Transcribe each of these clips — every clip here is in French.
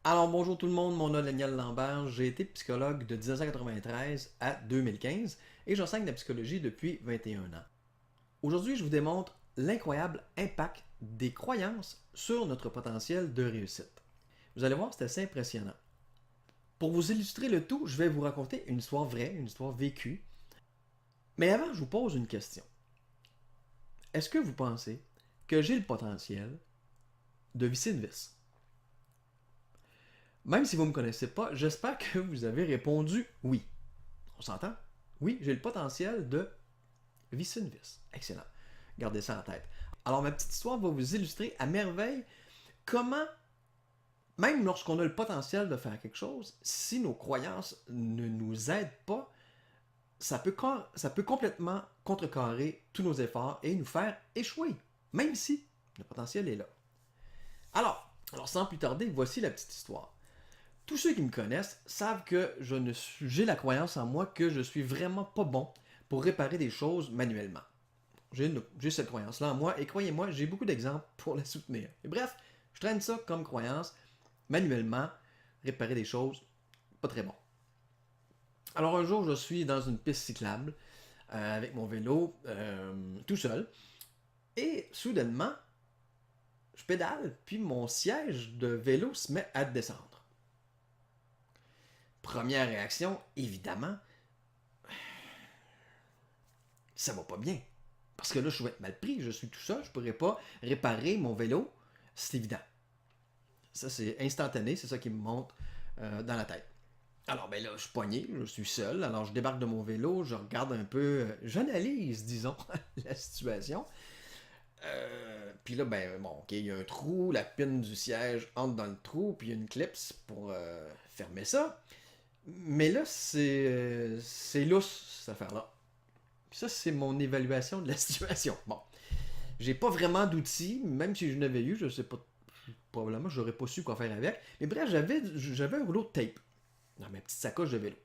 Alors bonjour tout le monde, mon nom est Daniel Lambert, j'ai été psychologue de 1993 à 2015 et j'enseigne la psychologie depuis 21 ans. Aujourd'hui, je vous démontre l'incroyable impact des croyances sur notre potentiel de réussite. Vous allez voir, c'est assez impressionnant. Pour vous illustrer le tout, je vais vous raconter une histoire vraie, une histoire vécue. Mais avant, je vous pose une question. Est-ce que vous pensez que j'ai le potentiel de visser une vis? Même si vous ne me connaissez pas, j'espère que vous avez répondu oui. On s'entend? Oui, j'ai le potentiel de visser une vis. Excellent. Gardez ça en tête. Alors, ma petite histoire va vous illustrer à merveille comment, même lorsqu'on a le potentiel de faire quelque chose, si nos croyances ne nous aident pas, ça peut complètement contrecarrer tous nos efforts et nous faire échouer, même si le potentiel est là. Alors sans plus tarder, voici la petite histoire. Tous ceux qui me connaissent savent que j'ai la croyance en moi que je suis vraiment pas bon pour réparer des choses manuellement. J'ai cette croyance-là en moi et croyez-moi, j'ai beaucoup d'exemples pour la soutenir. Et bref, je traîne ça comme croyance. Manuellement, réparer des choses, pas très bon. Alors un jour, je suis dans une piste cyclable avec mon vélo tout seul et soudainement, je pédale puis mon siège de vélo se met à descendre. Première réaction, évidemment, ça va pas bien. Parce que là, je vais être mal pris, je suis tout seul, je pourrais pas réparer mon vélo, c'est évident. Ça, c'est instantané, c'est ça qui me monte dans la tête. Alors, ben là, je suis poigné, je suis seul, alors je débarque de mon vélo, je regarde un peu, j'analyse, disons, la situation. Puis là, ben bon, ok, il y a un trou, la pine du siège entre dans le trou, puis il y a une clips pour fermer ça. Mais là, c'est lousse, cette affaire-là. Puis ça, c'est mon évaluation de la situation. Bon, j'ai pas vraiment d'outils, même si je n'avais eu, je sais pas, probablement j'aurais pas su quoi faire avec. Mais bref, j'avais un rouleau de tape dans ma petite sacoche de vélo.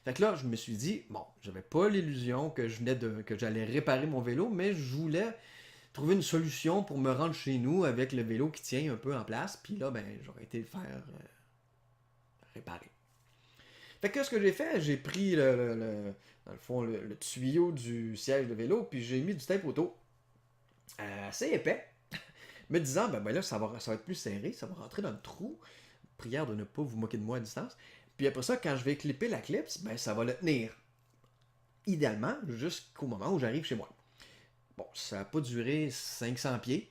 Fait que là, je me suis dit, bon, j'avais pas l'illusion que j'allais réparer mon vélo, mais je voulais trouver une solution pour me rendre chez nous avec le vélo qui tient un peu en place. Puis là, ben, j'aurais été le faire réparer. Fait que ce que j'ai fait, j'ai pris dans le fond le tuyau du siège de vélo, puis j'ai mis du tape auto assez épais, me disant, ben là, ça va être plus serré, ça va rentrer dans le trou. Prière de ne pas vous moquer de moi à distance. Puis après ça, quand je vais clipper la clip, ben ça va le tenir. Idéalement, jusqu'au moment où j'arrive chez moi. Bon, ça n'a pas duré 500 pieds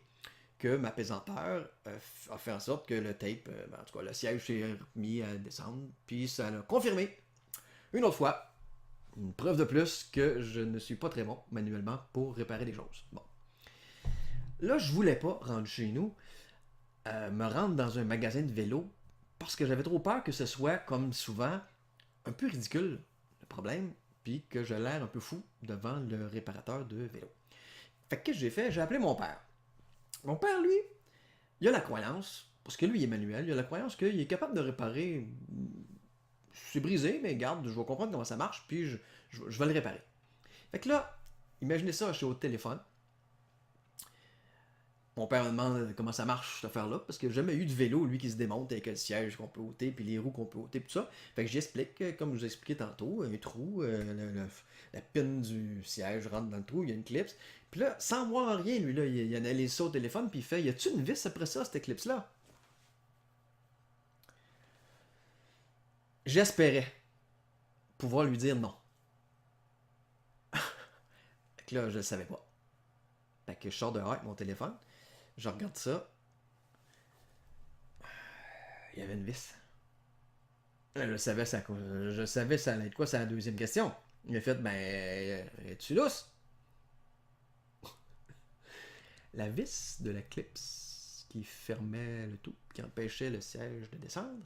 que ma pesanteur a fait en sorte que le tape, en tout cas, le siège s'est remis à descendre, puis ça l'a confirmé une autre fois. Une preuve de plus que je ne suis pas très bon manuellement pour réparer des choses. Bon. Là, je voulais pas rendre chez nous, me rendre dans un magasin de vélo parce que j'avais trop peur que ce soit, comme souvent, un peu ridicule le problème, puis que je l'air un peu fou devant le réparateur de vélo. Fait que qu'est-ce que j'ai fait? J'ai appelé mon père. Mon père, lui, il a la croyance, parce que lui, il est manuel, il a la croyance qu'il est capable de réparer. C'est brisé, mais garde, je vais comprendre comment ça marche, puis je vais le réparer. Fait que là, imaginez ça, je suis au téléphone. Mon père me demande comment ça marche cette affaire-là, parce que j'ai jamais eu de vélo, lui, qui se démonte avec le siège qu'on peut ôter, puis les roues qu'on peut ôter, tout ça. Fait que j'explique, comme je vous ai expliqué tantôt, un trou, la pine du siège rentre dans le trou, il y a une clips. Puis là, sans voir rien, lui, là, il analyse ça au téléphone, puis il fait, y a-tu une vis après ça, cette clips-là? J'espérais pouvoir lui dire non. Fait que là, je le savais pas. Fait que je sors dehors avec mon téléphone, je regarde ça, il y avait une vis. Je savais ça allait être quoi, c'est la deuxième question. Il a fait, ben, es-tu lousse? La vis de la clips qui fermait le tout, qui empêchait le siège de descendre,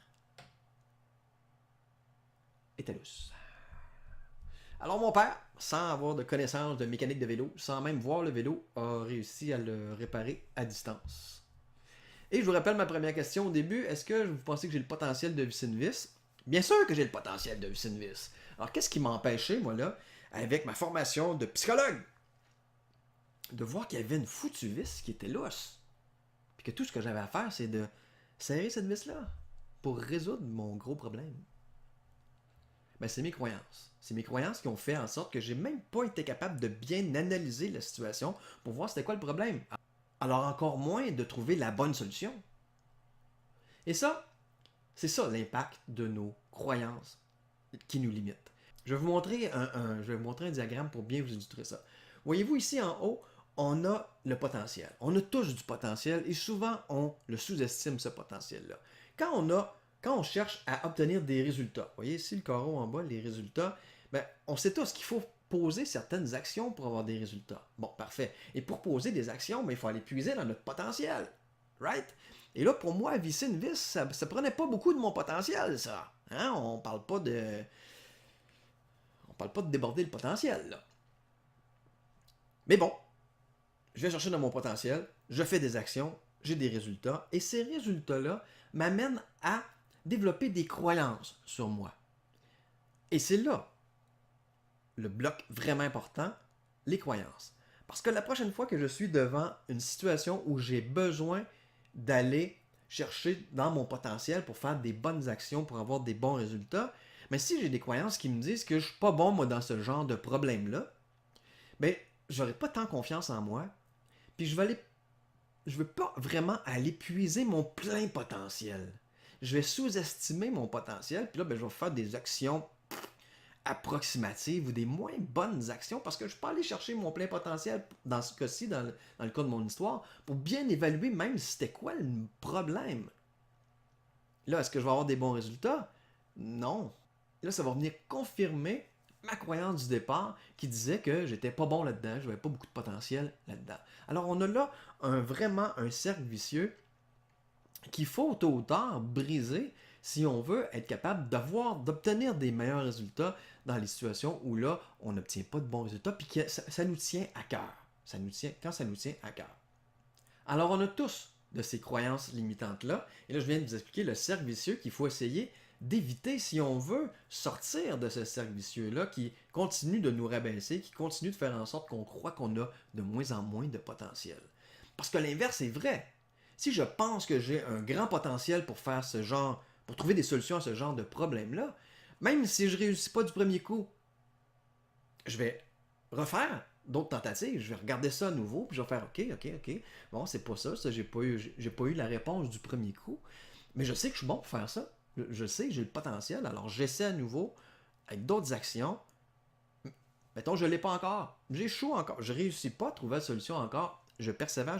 était lousse. Alors mon père, sans avoir de connaissance de mécanique de vélo, sans même voir le vélo, a réussi à le réparer à distance. Et je vous rappelle ma première question au début, est-ce que vous pensez que j'ai le potentiel de visser une vis? Bien sûr que j'ai le potentiel de visser une vis. Alors qu'est-ce qui m'a empêché, moi là, avec ma formation de psychologue, de voir qu'il y avait une foutue vis qui était lousse? Puis que tout ce que j'avais à faire, c'est de serrer cette vis-là. pour résoudre mon gros problème? Ben, c'est mes croyances. C'est mes croyances qui ont fait en sorte que j'ai même pas été capable de bien analyser la situation pour voir c'était quoi le problème. Alors encore moins de trouver la bonne solution. Et ça, c'est ça l'impact de nos croyances qui nous limitent. Je vais vous montrer un diagramme pour bien vous illustrer ça. Voyez-vous ici en haut, on a le potentiel. On a tous du potentiel et souvent on le sous-estime ce potentiel-là. Quand on cherche à obtenir des résultats, vous voyez ici le carreau en bas, les résultats, ben, on sait tous qu'il faut poser certaines actions pour avoir des résultats. Bon, parfait. Et pour poser des actions, ben, il faut aller puiser dans notre potentiel. Right? Et là, pour moi, visser une vis, ça prenait pas beaucoup de mon potentiel, ça. Hein? On parle pas de déborder le potentiel, là. Mais bon, je vais chercher dans mon potentiel, je fais des actions, j'ai des résultats, et ces résultats-là m'amènent à développer des croyances sur moi. Et c'est là le bloc vraiment important, les croyances. Parce que la prochaine fois que je suis devant une situation où j'ai besoin d'aller chercher dans mon potentiel pour faire des bonnes actions, pour avoir des bons résultats, mais si j'ai des croyances qui me disent que je ne suis pas bon moi, dans ce genre de problème-là, bien, je n'aurai pas tant confiance en moi, puis je ne vais pas vraiment aller puiser mon plein potentiel. Je vais sous-estimer mon potentiel, puis là, ben, je vais faire des actions approximatives ou des moins bonnes actions parce que je peux aller chercher mon plein potentiel dans ce cas-ci, dans le cas de mon histoire, pour bien évaluer même c'était quoi le problème. Là, est-ce que je vais avoir des bons résultats? Non. Là, ça va venir confirmer ma croyance du départ qui disait que j'étais pas bon là-dedans, je n'avais pas beaucoup de potentiel là-dedans. Alors, on a là vraiment un cercle vicieux qu'il faut tôt ou tard briser si on veut être capable d'obtenir des meilleurs résultats dans les situations où là, on n'obtient pas de bons résultats, puis que ça nous tient à cœur. Quand ça nous tient à cœur. Alors, on a tous de ces croyances limitantes-là, et là, je viens de vous expliquer le cercle vicieux qu'il faut essayer d'éviter si on veut sortir de ce cercle vicieux-là qui continue de nous rabaisser, qui continue de faire en sorte qu'on croit qu'on a de moins en moins de potentiel. Parce que l'inverse est vrai. Si je pense que j'ai un grand potentiel pour faire pour trouver des solutions à ce genre de problème-là, même si je ne réussis pas du premier coup, je vais refaire d'autres tentatives, je vais regarder ça à nouveau, puis je vais faire OK. Bon, c'est pas ça, j'ai pas eu la réponse du premier coup, mais je sais que je suis bon pour faire ça. Je sais que j'ai le potentiel, alors j'essaie à nouveau avec d'autres actions. Mettons, je ne l'ai pas encore. J'échoue encore. Je ne réussis pas à trouver la solution encore. Je persévère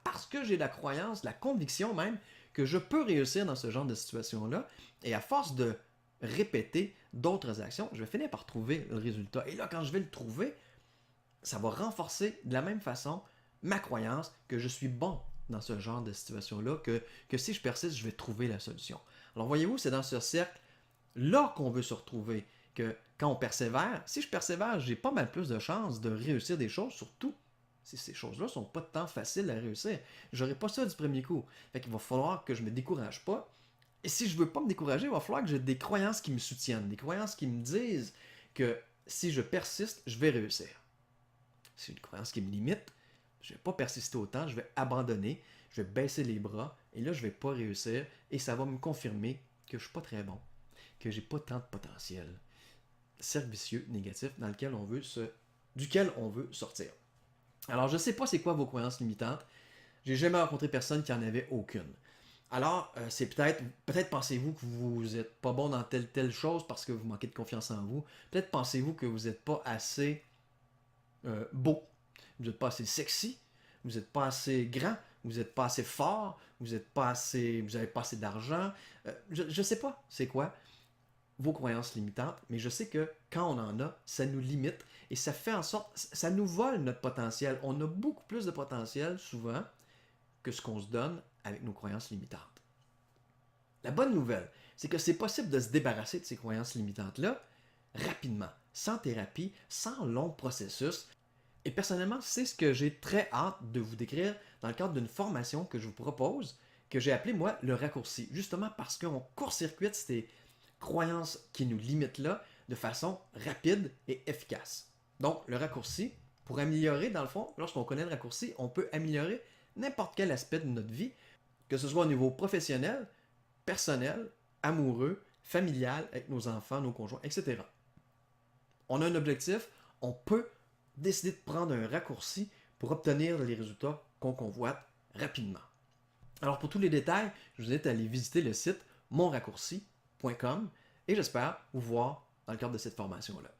parce que j'ai la croyance, la conviction même que je peux réussir dans ce genre de situation-là. Et à force de répéter d'autres actions, je vais finir par trouver le résultat. Et là, quand je vais le trouver, ça va renforcer de la même façon ma croyance que je suis bon dans ce genre de situation-là, que si je persiste, je vais trouver la solution. Alors voyez-vous, c'est dans ce cercle-là qu'on veut se retrouver, que quand on persévère, si je persévère, j'ai pas mal plus de chances de réussir des choses, surtout si ces choses-là sont pas tant faciles à réussir. J'aurai pas ça du premier coup. Fait qu'il va falloir que je me décourage pas. Et si je veux pas me décourager, il va falloir que j'ai des croyances qui me soutiennent, des croyances qui me disent que si je persiste, je vais réussir. C'est une croyance qui me limite, je vais pas persister autant, je vais abandonner, je vais baisser les bras, et là, je vais pas réussir, et ça va me confirmer que je suis pas très bon, que j'ai pas tant de potentiel. Cercle vicieux négatif duquel on veut sortir. Alors, je sais pas c'est quoi vos croyances limitantes. J'ai jamais rencontré personne qui en avait aucune. Alors, c'est peut-être pensez-vous que vous n'êtes pas bon dans telle chose parce que vous manquez de confiance en vous. Peut-être pensez-vous que vous n'êtes pas assez beau, vous n'êtes pas assez sexy, vous n'êtes pas assez grand, vous n'êtes pas assez fort, vous n'avez pas assez d'argent. Je ne sais pas c'est quoi vos croyances limitantes, mais je sais que quand on en a, ça nous limite et ça fait en sorte, ça nous vole notre potentiel. On a beaucoup plus de potentiel souvent que ce qu'on se donne avec nos croyances limitantes. La bonne nouvelle, c'est que c'est possible de se débarrasser de ces croyances limitantes-là rapidement, sans thérapie, sans long processus. Et personnellement, c'est ce que j'ai très hâte de vous décrire dans le cadre d'une formation que je vous propose, que j'ai appelée, moi, le raccourci. Justement parce qu'on court-circuite ces croyances qui nous limitent là de façon rapide et efficace. Donc, le raccourci, pour améliorer, dans le fond, lorsqu'on connaît le raccourci, on peut améliorer n'importe quel aspect de notre vie, que ce soit au niveau professionnel, personnel, amoureux, familial, avec nos enfants, nos conjoints, etc. On a un objectif, on peut décider de prendre un raccourci pour obtenir les résultats qu'on convoite rapidement. Alors pour tous les détails, je vous invite à aller visiter le site monraccourci.com et j'espère vous voir dans le cadre de cette formation-là.